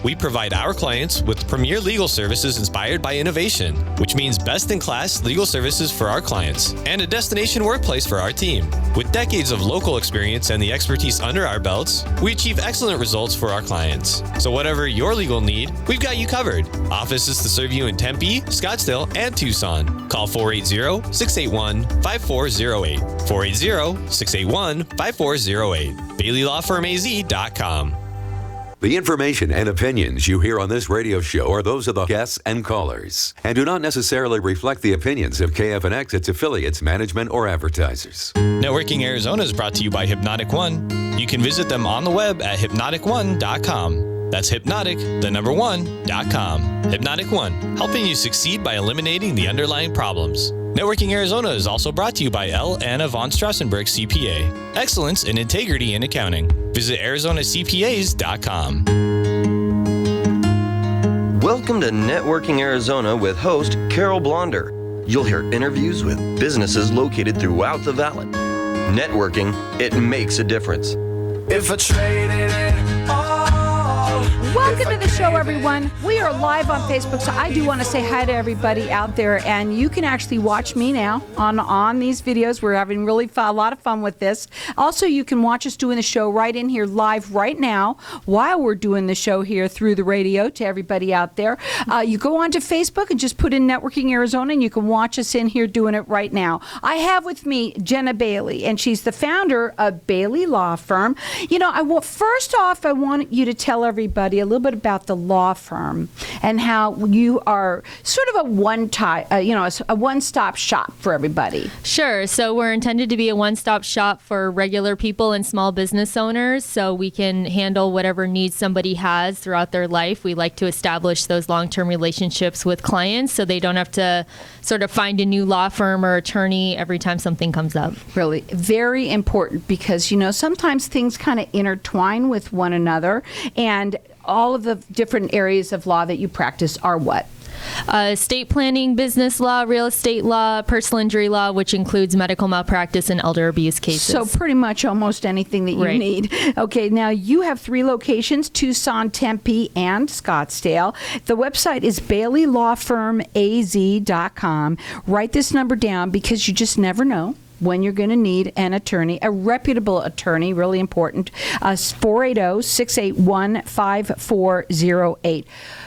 We provide our clients with premier legal services inspired by innovation, which means best-in-class legal services for our clients and a destination workplace for our team. With decades of local experience and the expertise under our belts, we achieve excellent results for our clients. So whatever your legal need, we've got you covered. Offices to serve you in Tempe, Scottsdale, and Tucson. Call 480-681-5408. 480-681-5408. BaileyLawFirmAZ.com. The information and opinions you hear on this radio show are those of the guests and callers and do not necessarily reflect the opinions of KFNX, its affiliates, management, or advertisers. Networking Arizona is brought to you by Hypnotic One. You can visit them on the web at hypnotic1.com. That's hypnotic1.com. Hypnotic One, helping you succeed by eliminating the underlying problems. Networking Arizona is also brought to you by L. Anna von Strassenberg CPA. Excellence in integrity in accounting. Visit ArizonaCPAs.com. Welcome to Networking Arizona with host Carol Blonder. You'll hear interviews with businesses located throughout the valley. Networking, it makes a difference. If I traded it all. Welcome to the show, everyone. We are live on Facebook, so I do want to say hi to everybody out there, and you can actually watch me now on these videos. We're having really a lot of fun with this. Also, you can watch us doing the show right in here live right now while we're doing the show here through the radio to everybody out there. You go onto Facebook and just put in Networking Arizona, and you can watch us in here doing it right now. I have with me Jenna Bailey, and she's the founder of Bailey Law Firm. You know, first off, I want you to tell everybody a little bit about the law firm and how you are sort of a one-stop shop for everybody. Sure. So we're intended to be a one-stop shop for regular people and small business owners, so we can handle whatever needs somebody has throughout their life. We like to establish those long-term relationships with clients so they don't have to sort of find a new law firm or attorney every time something comes up. Really, very important because, you know, sometimes things kind of intertwine with one another, and all of the different areas of law that you practice are what? Estate planning, business law, real estate law, personal injury law, which includes medical malpractice and elder abuse cases. So pretty much almost anything that you need. Okay, now you have 3 locations, Tucson, Tempe, and Scottsdale. The website is BaileyLawFirmAZ.com. Write this number down because you just never know when you're going to need an attorney, a reputable attorney, really important. 480-681-5408.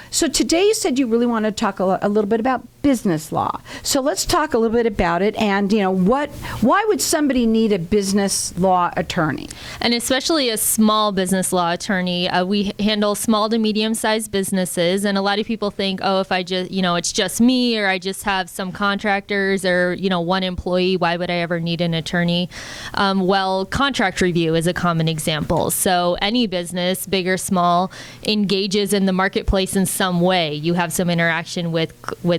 So today you said you really want to talk a little bit about business law. So let's talk a little bit about it. And, you know, why would somebody need a business law attorney? And especially a small business law attorney. We handle small to medium-sized businesses. And a lot of people think, oh, if I just, you know, it's just me or I just have some contractors or, you know, one employee, why would I ever need an attorney? Well, contract review is a common example. So any business, big or small, engages in the marketplace in some way. You have some interaction with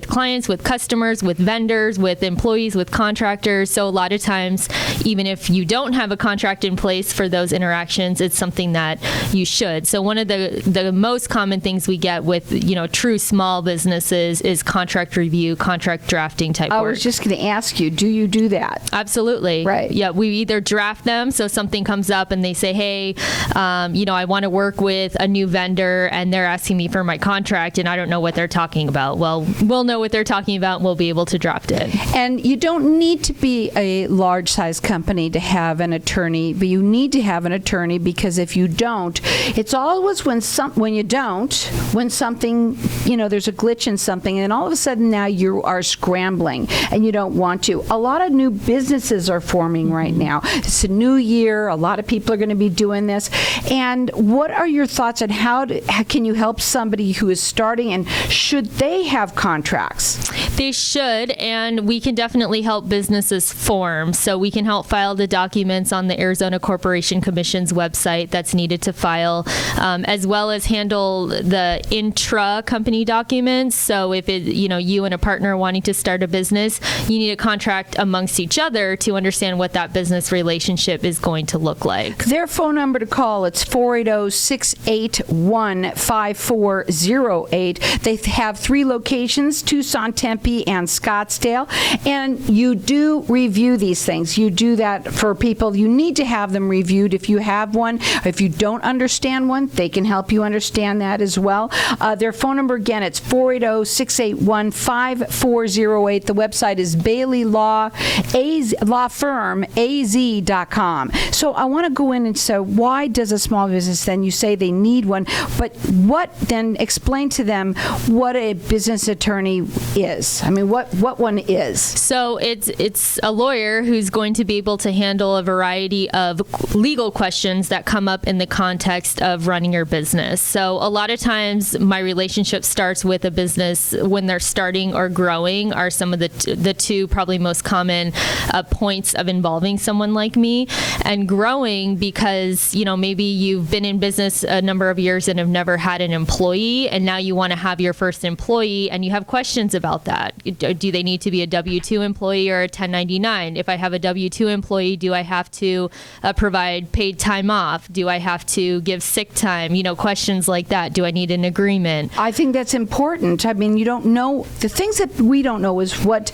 clients, with customers, with vendors, with employees, with contractors. So a lot of times, even if you don't have a contract in place for those interactions, it's something that you should. So one of the most common things we get with, you know, true small businesses is contract review, contract drafting type work. I was just going to ask you, do you do that? Absolutely. Right. Yeah, we either draft them, so something comes up and they say, hey, you know, I want to work with a new vendor and they're asking me for my contract and I don't know what they're talking about. Well, we'll know what they're talking about and we'll be able to draft it. And you don't need to be a large size company to have an attorney, but you need to have an attorney because if you don't, it's always when something, you know, there's a glitch in something and all of a sudden now you are scrambling and you don't want to. A lot of new businesses are forming right now. It's a new year. A lot of people are going to be doing this. And what are your thoughts on how can you help somebody who is starting, and should they have contracts? They should, and we can definitely help businesses form. So we can help file the documents on the Arizona Corporation Commission's website that's needed to file, as well as handle the intra-company documents. So if you and a partner are wanting to start a business, you need a contract amongst each other to understand what that business relationship is going to look like. Their phone number to call, it's 480-681-5408. They have 3 locations, Tucson, Tempe, Tempe and Scottsdale. And you do review these things. You do that for people. You need to have them reviewed. If you have one, if you don't understand one, they can help you understand that as well. Their phone number, again, it's 480-681-5408. The website is Bailey Law Firm AZ.com. So I want to go in and say, why does a small business, then you say they need one, but then explain to them what a business attorney is. I mean, what one is. So it's a lawyer who's going to be able to handle a variety of legal questions that come up in the context of running your business. So a lot of times my relationship starts with a business when they're starting or growing are some of the two probably most common points of involving someone like me. And growing because, maybe you've been in business a number of years and have never had an employee, and now you want to have your first employee and you have questions about that. Do they need to be a W-2 employee or a 1099? If I have a W-2 employee, do I have to provide paid time off? Do I have to give sick time? Questions like that. Do I need an agreement? I think that's important. I mean, you don't know. The things that we don't know is what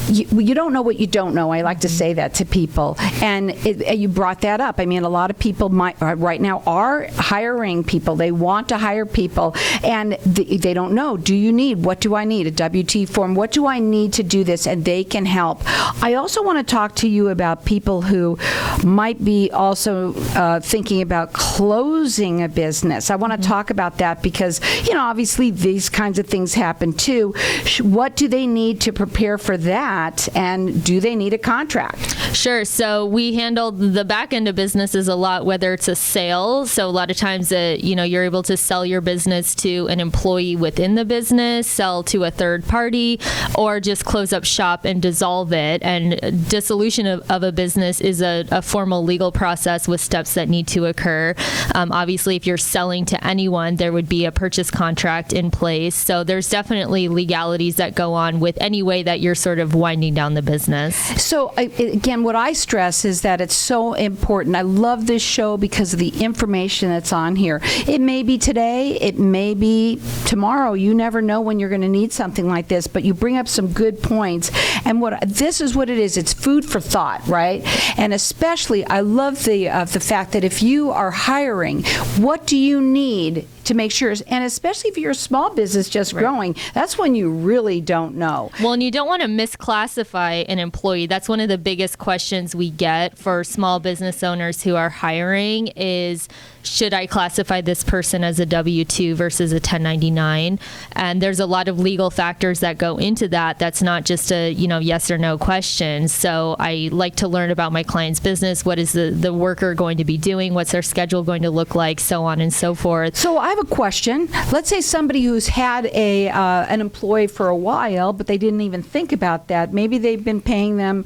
you don't know what you don't know. I like to say that to people. And you brought that up. I mean, a lot of people right now are hiring people. They want to hire people, and they don't know. What do I need? A W-2 form? What do I need to do this? And they can help. I also want to talk to you about people who might be also thinking about closing a business. I want to talk about that because, obviously these kinds of things happen too. What do they need to prepare for that? And do they need a contract? Sure. So we handle the back end of businesses a lot, whether it's a sale. So a lot of times, you're able to sell your business to an employee within the business, sell to a third party, or just close up shop and dissolve it. And dissolution of a business is a formal legal process with steps that need to occur. Obviously, if you're selling to anyone, there would be a purchase contract in place. So there's definitely legalities that go on with any way that you're sort of winding down the business. So again, what I stress is that it's so important. I love this show because of the information that's on here. It may be today, it may be tomorrow. You never know when you're going to need something like this, but you bring up some good points. And this is what it is. It's food for thought, right? And especially, I love the fact that if you are hiring, what do you need to make sure, and especially if you're a small business just growing, that's when you really don't know. Well, and you don't want to misclassify an employee. That's one of the biggest questions we get for small business owners who are hiring is, should I classify this person as a W-2 versus a 1099? And there's a lot of legal factors that go into that. That's not just a yes or no question. So I like to learn about my client's business. What is the worker going to be doing? What's their schedule going to look like? So on and so forth. So I have a question. Let's say somebody who's had an employee for a while, but they didn't even think about that. Maybe they've been paying them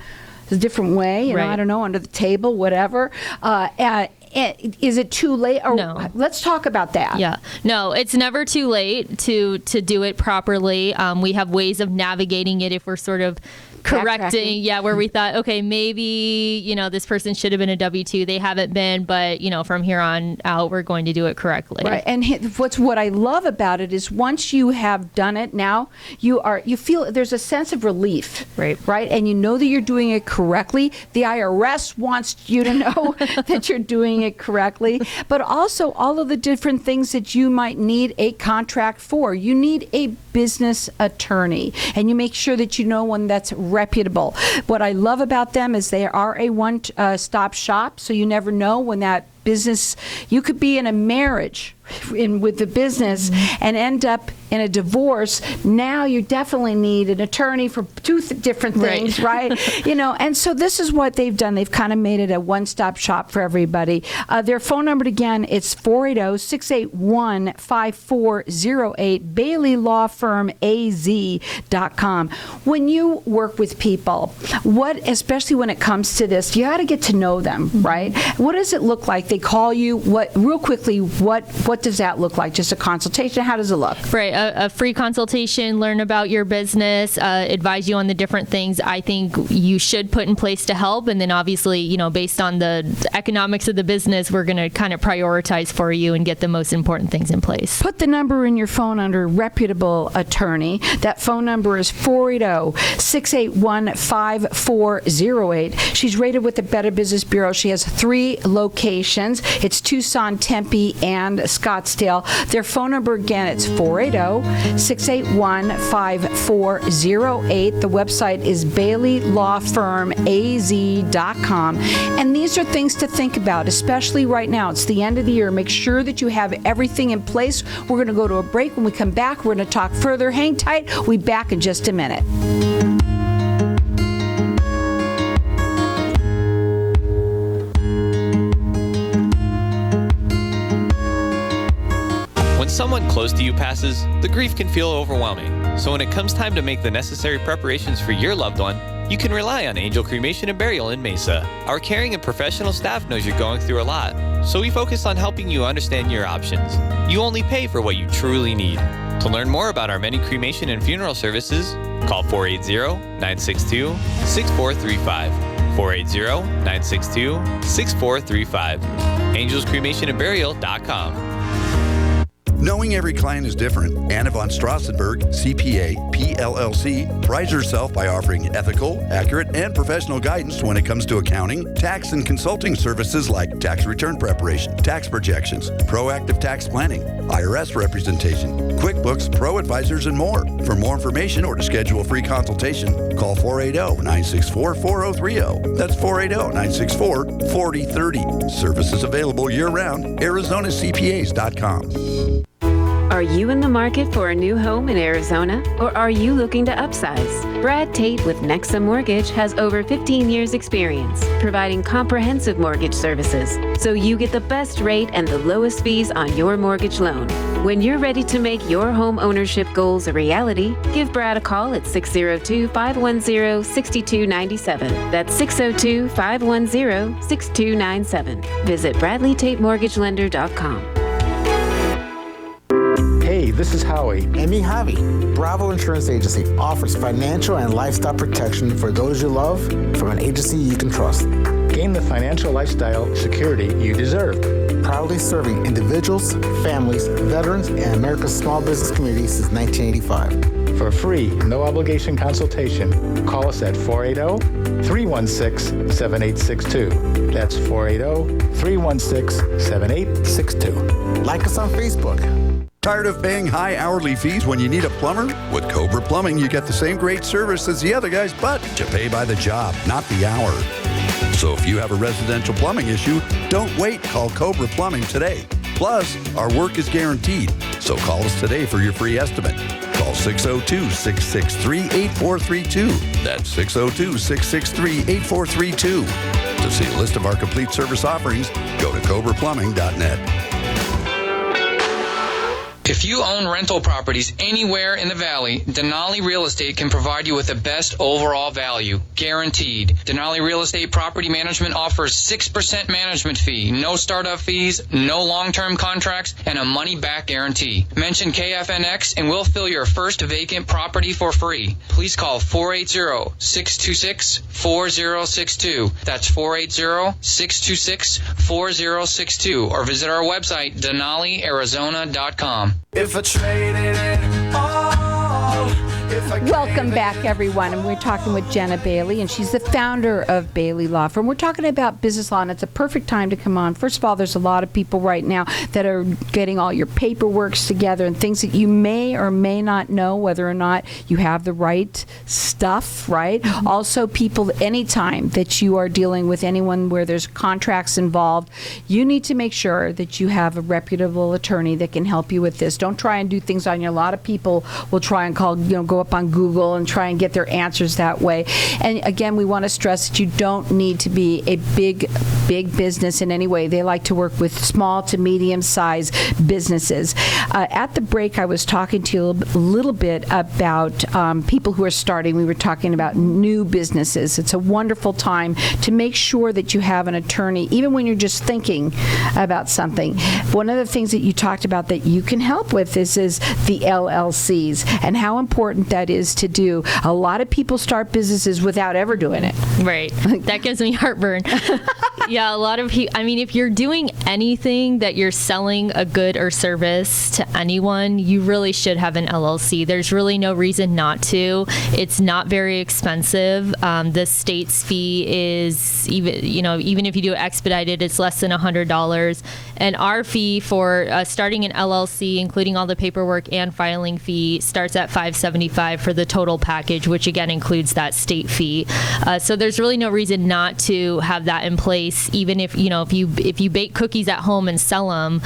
a different way, I don't know, under the table, whatever. Is it too late? Or No. Let's talk about that. Yeah. No, it's never too late to do it properly. We have ways of navigating it if we're sort of correcting, where we thought, okay, maybe, this person should have been a W-2. They haven't been, but, from here on out, we're going to do it correctly. Right. And what I love about it is once you have done it, now you feel there's a sense of relief. Right. And you know that you're doing it correctly. The IRS wants you to know that you're doing it correctly, but also all of the different things that you might need a contract for. You need a business attorney, and you make sure that you know one that's reputable. What I love about them is they are a one-stop shop, so you never know when that business, you could be in a marriage with the business and end up in a divorce. Now you definitely need an attorney for two different things, right? And so this is what they've done. They've kind of made it a one-stop shop for everybody. Their phone number, again, it's 480-681-5408, Bailey Law Firm AZ.com. When you work with people, especially when it comes to this, you got to get to know them, right? What does it look like? they call you, real quickly, what does that look like? Just a consultation? How does it look? Right, a free consultation, learn about your business, advise you on the different things I think you should put in place to help, and then obviously, based on the economics of the business, we're going to kind of prioritize for you and get the most important things in place. Put the number in your phone under reputable attorney. That phone number is 480-681-5408. She's rated with the Better Business Bureau. She has 3 locations. It's Tucson, Tempe, and Scottsdale. Their phone number again, it's 480-681-5408. The website is BaileyLawFirmAZ.com. And these are things to think about, especially right now. It's the end of the year. Make sure that you have everything in place. We're going to go to a break. When we come back, we're going to talk further. Hang tight. We'll be back in just a minute. When someone close to you passes, the grief can feel overwhelming. So when it comes time to make the necessary preparations for your loved one, you can rely on Angel Cremation and Burial in Mesa. Our caring and professional staff knows you're going through a lot, so we focus on helping you understand your options. You only pay for what you truly need. To learn more about our many cremation and funeral services, call 480-962-6435. 480-962-6435. AngelsCremationandBurial.com. Knowing every client is different, Anna von Strassenberg, CPA, PLLC, prides herself by offering ethical, accurate, and professional guidance when it comes to accounting, tax, and consulting services like tax return preparation, tax projections, proactive tax planning, IRS representation, QuickBooks, Pro Advisors, and more. For more information or to schedule a free consultation, call 480-964-4030. That's 480-964-4030. Services available year-round. ArizonaCPAs.com. Are you in the market for a new home in Arizona, or are you looking to upsize? Brad Tate with Nexa Mortgage has over 15 years experience providing comprehensive mortgage services, so you get the best rate and the lowest fees on your mortgage loan. When you're ready to make your home ownership goals a reality, give Brad a call at 602-510-6297. That's 602-510-6297. Visit BradleyTateMortgageLender.com. Hey, this is Howie. And me, Javi. Bravo Insurance Agency offers financial and lifestyle protection for those you love from an agency you can trust. Gain the financial lifestyle security you deserve. Proudly serving individuals, families, veterans, and America's small business community since 1985. For a free, no-obligation consultation, call us at 480-316-7862. That's 480-316-7862. Like us on Facebook. Tired of paying high hourly fees when you need a plumber? With Cobra Plumbing, you get the same great service as the other guys, but you pay by the job, not the hour. So if you have a residential plumbing issue, don't wait. Call Cobra Plumbing today. Plus, our work is guaranteed. So call us today for your free estimate. Call 602-663-8432. That's 602-663-8432. To see a list of our complete service offerings, go to CobraPlumbing.net. If you own rental properties anywhere in the Valley, Denali Real Estate can provide you with the best overall value, guaranteed. Denali Real Estate Property Management offers 6% management fee, no startup fees, no long-term contracts, and a money-back guarantee. Mention KFNX and we'll fill your first vacant property for free. Please call 480-626-4062. That's 480-626-4062, or visit our website, DenaliArizona.com. If I traded it all, if I Welcome back, everyone. And we're talking with Jenna Bailey, and she's the founder of Bailey Law Firm. We're talking about business law, and it's a perfect time to come on. First of all, there's a lot of people right now that are getting all your paperwork together and things that you may or may not know whether or not you have the right stuff, right? Mm-hmm. Also, people, anytime that you are dealing with anyone where there's contracts involved, you need to make sure that you have a reputable attorney that can help you with this. Don't try and do things on your. A lot of people will try and go up on Google and try and get their answers that way. And again, we want to stress that you don't need to be a big business in any way. They like to work with small to medium-sized businesses. At the break, I was talking to you a little bit about people who are starting. We were talking about new businesses. It's a wonderful time to make sure that you have an attorney, even when you're just thinking about something. One of the things that you talked about that you can help with is the LLCs and how important that is to do. A lot of people start businesses without ever doing it. Right. That gives me heartburn. Yeah, a lot of people, I mean, if you're doing anything that you're selling a good or service to anyone, you really should have an LLC. There's really no reason not to. It's not very expensive. The state's fee is, even if you do it expedited, it's less than $100. And our fee for starting an LLC, including all the paperwork and filing fee, starts at $575 for the total package, which again includes that state fee. So there's really no reason not to have that in place. Even if you bake cookies at home and sell them,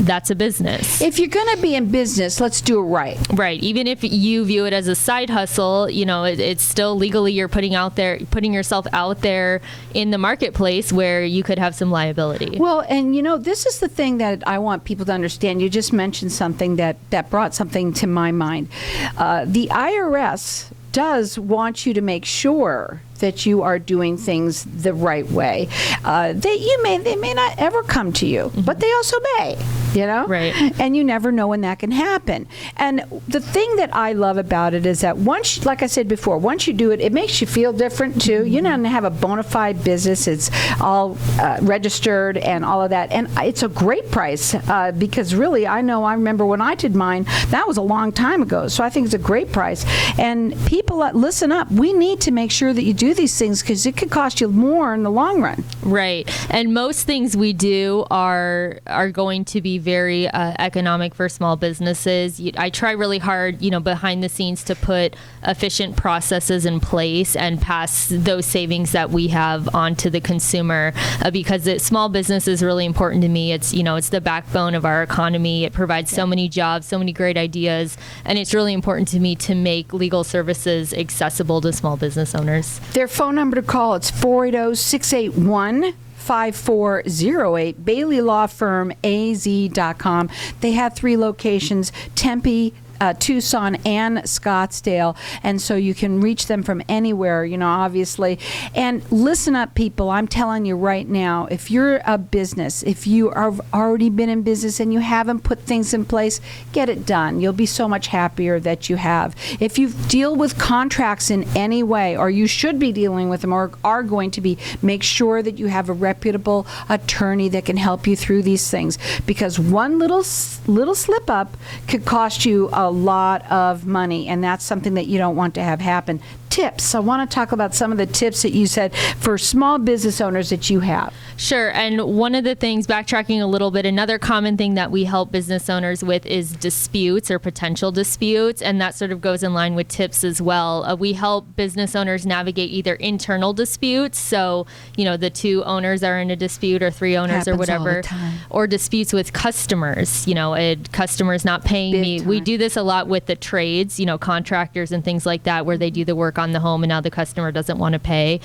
that's a business. If you're going to be in business, let's do it right. Right. Even if you view it as a side hustle, it's still legally you're putting yourself out there in the marketplace where you could have some liability. Well, and this is the thing that I want people to understand. You just mentioned something that brought something to my mind. The IRS does want you to make sure that you are doing things the right way. They may not ever come to you, but they also may, Right. And you never know when that can happen. And the thing that I love about it is that once, like I said before, once you do it, it makes you feel different too. You don't have a bona fide business. It's all registered and all of that. And it's a great price because really, I remember when I did mine, that was a long time ago. So I think it's a great price. And people, listen up. We need to make sure that you do these things because it could cost you more in the long run. Right. And most things we do are going to be very economic for small businesses. I try really hard, behind the scenes to put efficient processes in place and pass those savings that we have on to the consumer because small business is really important to me. It's, it's the backbone of our economy. It provides so many jobs, so many great ideas, and it's really important to me to make legal services accessible to small business owners. Their phone number to call, it's 480-681-5408, BaileyLawFirmAZ.com. They have 3 locations, Tempe, Tucson, and Scottsdale, and so you can reach them from anywhere, obviously. And listen up, people. I'm telling you right now, if you're a business, if you have already been in business and you haven't put things in place, get it done. You'll be so much happier that you have. If you deal with contracts in any way, or you should be dealing with them, or are going to be, make sure that you have a reputable attorney that can help you through these things, because one little slip up could cost you a lot of money, and that's something that you don't want to have happen. Tips. I want to talk about some of the tips that you said for small business owners that you have. Sure. And one of the things, backtracking a little bit, another common thing that we help business owners with is disputes or potential disputes. And that sort of goes in line with tips as well. We help business owners navigate either internal disputes. So, the 2 owners are in a dispute, or 3 owners, happens or whatever, all the time. Or disputes with customers, a customer's not paying Big me. time. We do this a lot with the trades, contractors and things like that, where they do the work on the home and now the customer doesn't want to pay.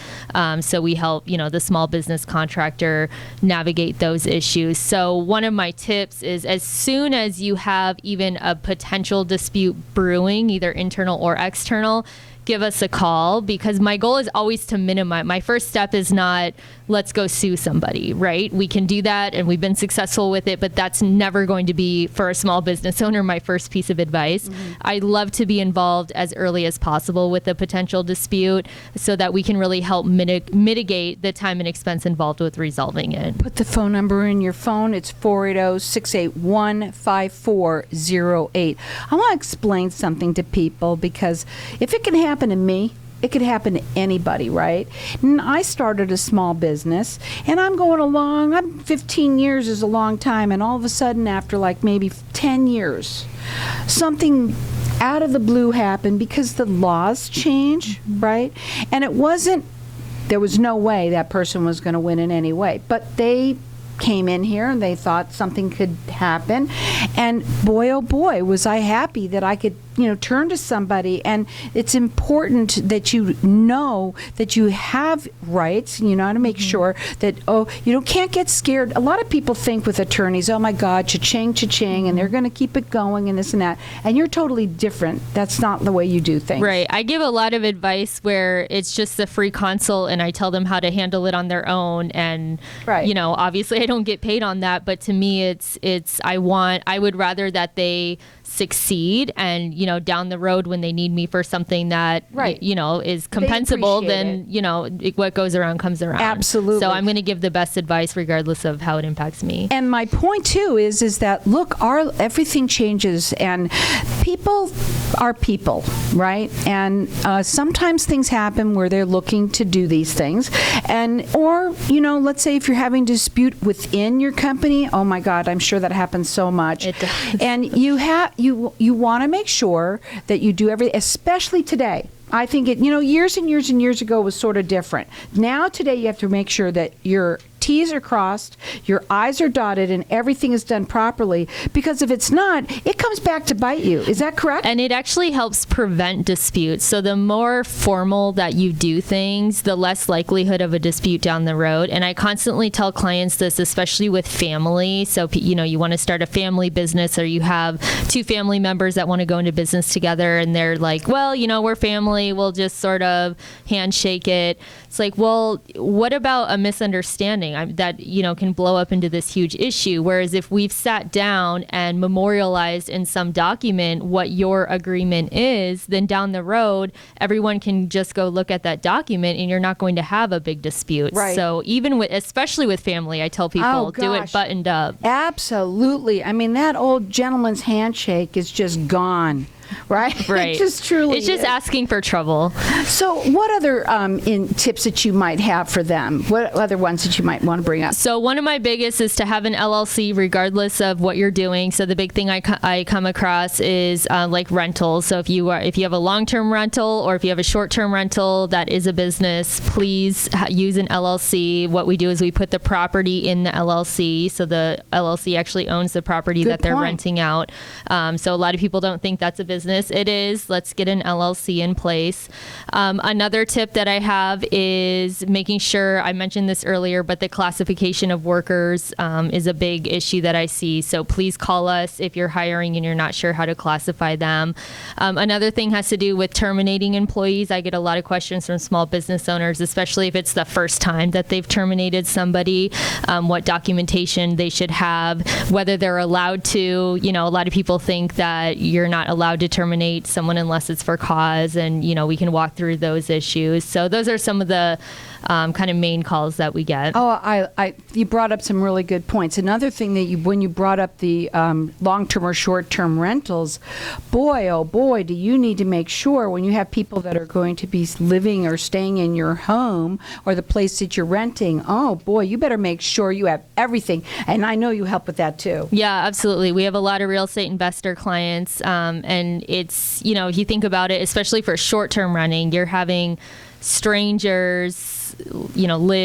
So we help, the small business contractor navigate those issues. So one of my tips is, as soon as you have even a potential dispute brewing, either internal or external, give us a call, because my goal is always to minimize. My first step is not, let's go sue somebody, right? We can do that, and we've been successful with it, but that's never going to be, for a small business owner, my first piece of advice. Mm-hmm. I love to be involved as early as possible with a potential dispute so that we can really help mitigate the time and expense involved with resolving it. Put the phone number in your phone. It's 480-681-5408. I want to explain something to people, because if it can happen to me, it could happen to anybody, right? And I started a small business, and I'm going along. 15 years is a long time, and all of a sudden, after like maybe 10 years, something out of the blue happened because the laws change, right? And there was no way that person was going to win in any way, but they came in here and they thought something could happen, and boy, oh boy, was I happy that I could turn to somebody, and it's important that you know that you have rights, and you know how to make sure that, can't get scared. A lot of people think with attorneys, oh my God, cha-ching, cha-ching, and they're going to keep it going and this and that. And you're totally different. That's not the way you do things. Right. I give a lot of advice where it's just a free consult, and I tell them how to handle it on their own. And, obviously I don't get paid on that, but to me, I would rather that they succeed, and down the road when they need me for something that is compensable, then what goes around comes around. Absolutely. So I'm going to give the best advice regardless of how it impacts me. And my point too is that look, everything changes, and people are people, right? And sometimes things happen where they're looking to do these things, or let's say if you're having a dispute within your company, oh my God, I'm sure that happens so much. It does. And you want to make sure that you do everything, especially today. I think years and years and years ago was sort of different. Now today you have to make sure that your T's are crossed, your I's are dotted, and everything is done properly. Because if it's not, it comes back to bite you. Is that correct? And it actually helps prevent disputes. So the more formal that you do things, the less likelihood of a dispute down the road. And I constantly tell clients this, especially with family. So, you want to start a family business, or you have two family members that want to go into business together, and they're like, well, we're family. We'll just sort of handshake it. It's like, well, what about a misunderstanding that, can blow up into this huge issue? Whereas if we've sat down and memorialized in some document what your agreement is, then down the road, everyone can just go look at that document, and you're not going to have a big dispute. Right. So especially with family, I tell people, do it buttoned up. Absolutely. I mean, that old gentleman's handshake is just gone. Right? Right. It's just asking for trouble. So what other tips that you might have for them? What other ones that you might want to bring up? So one of my biggest is to have an LLC regardless of what you're doing. So the big thing I come across is like rentals. So if you have a long-term rental, or if you have a short-term rental that is a business, please use an LLC. What we do is we put the property in the LLC. So the LLC actually owns the property that they're renting out. So a lot of people don't think that's a business. It is. Let's get an LLC in place. Another tip that I have is making sure, I mentioned this earlier, but the classification of workers is a big issue that I see. So please call us if you're hiring and you're not sure how to classify them. Another thing has to do with terminating employees. I get a lot of questions from small business owners, especially if it's the first time that they've terminated somebody, what documentation they should have, whether they're allowed to. A lot of people think that you're not allowed to terminate someone unless it's for cause, and we can walk through those issues. So those are some of the kind of main calls that we get. You brought up some really good points. Another thing that when you brought up the long-term or short-term rentals, oh boy, do you need to make sure when you have people that are going to be living or staying in your home or the place that you're renting, oh boy, you better make sure you have everything. And I know you help with that too. Yeah, absolutely. We have a lot of real estate investor clients, and it's, if you think about it, especially for short-term renting, you're having strangers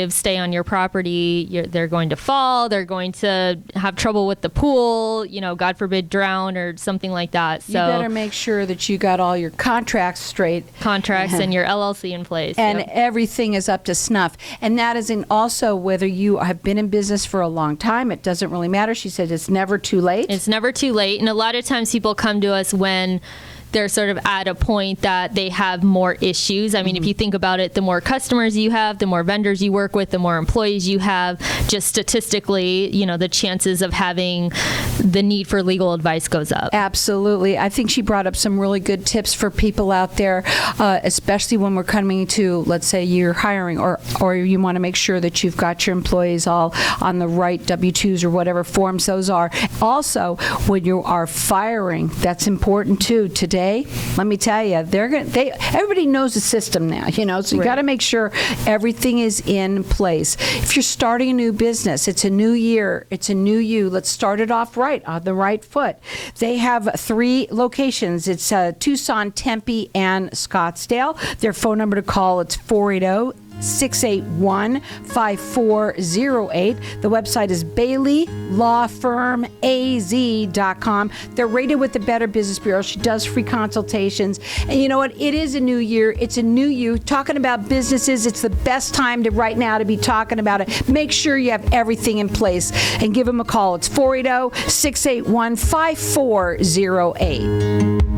stay on your property. They're going to fall, they're going to have trouble with the pool, God forbid drown or something like that. So you better make sure that you got all your contracts straight. And your LLC in place. And everything is up to snuff. And that is also whether you have been in business for a long time, it doesn't really matter. She said it's never too late. It's never too late. And a lot of times people come to us when they're sort of at a point that they have more issues. I mean, if you think about it, the more customers you have, the more vendors you work with, the more employees you have, just statistically, the chances of having the need for legal advice goes up. Absolutely. I think she brought up some really good tips for people out there, especially when we're coming to, let's say you're hiring or you want to make sure that you've got your employees all on the right W-2s or whatever forms those are. Also, when you are firing, that's important too. Today, let me tell you, everybody knows the system now, so you got to make sure everything is in place. If you're starting a new business, it's a new year, it's a new you. Let's start it off right, on the right foot. They have 3 locations. It's Tucson, Tempe, and Scottsdale. Their phone number to call, it's 480 681-5408. The website is BaileyLawFirmAZ.com. They're rated with the Better Business Bureau. She does free consultations. And you know what? It is a new year. It's a new you. Talking about businesses, it's the best time to right now to be talking about it. Make sure you have everything in place and give them a call. It's 480-681-5408.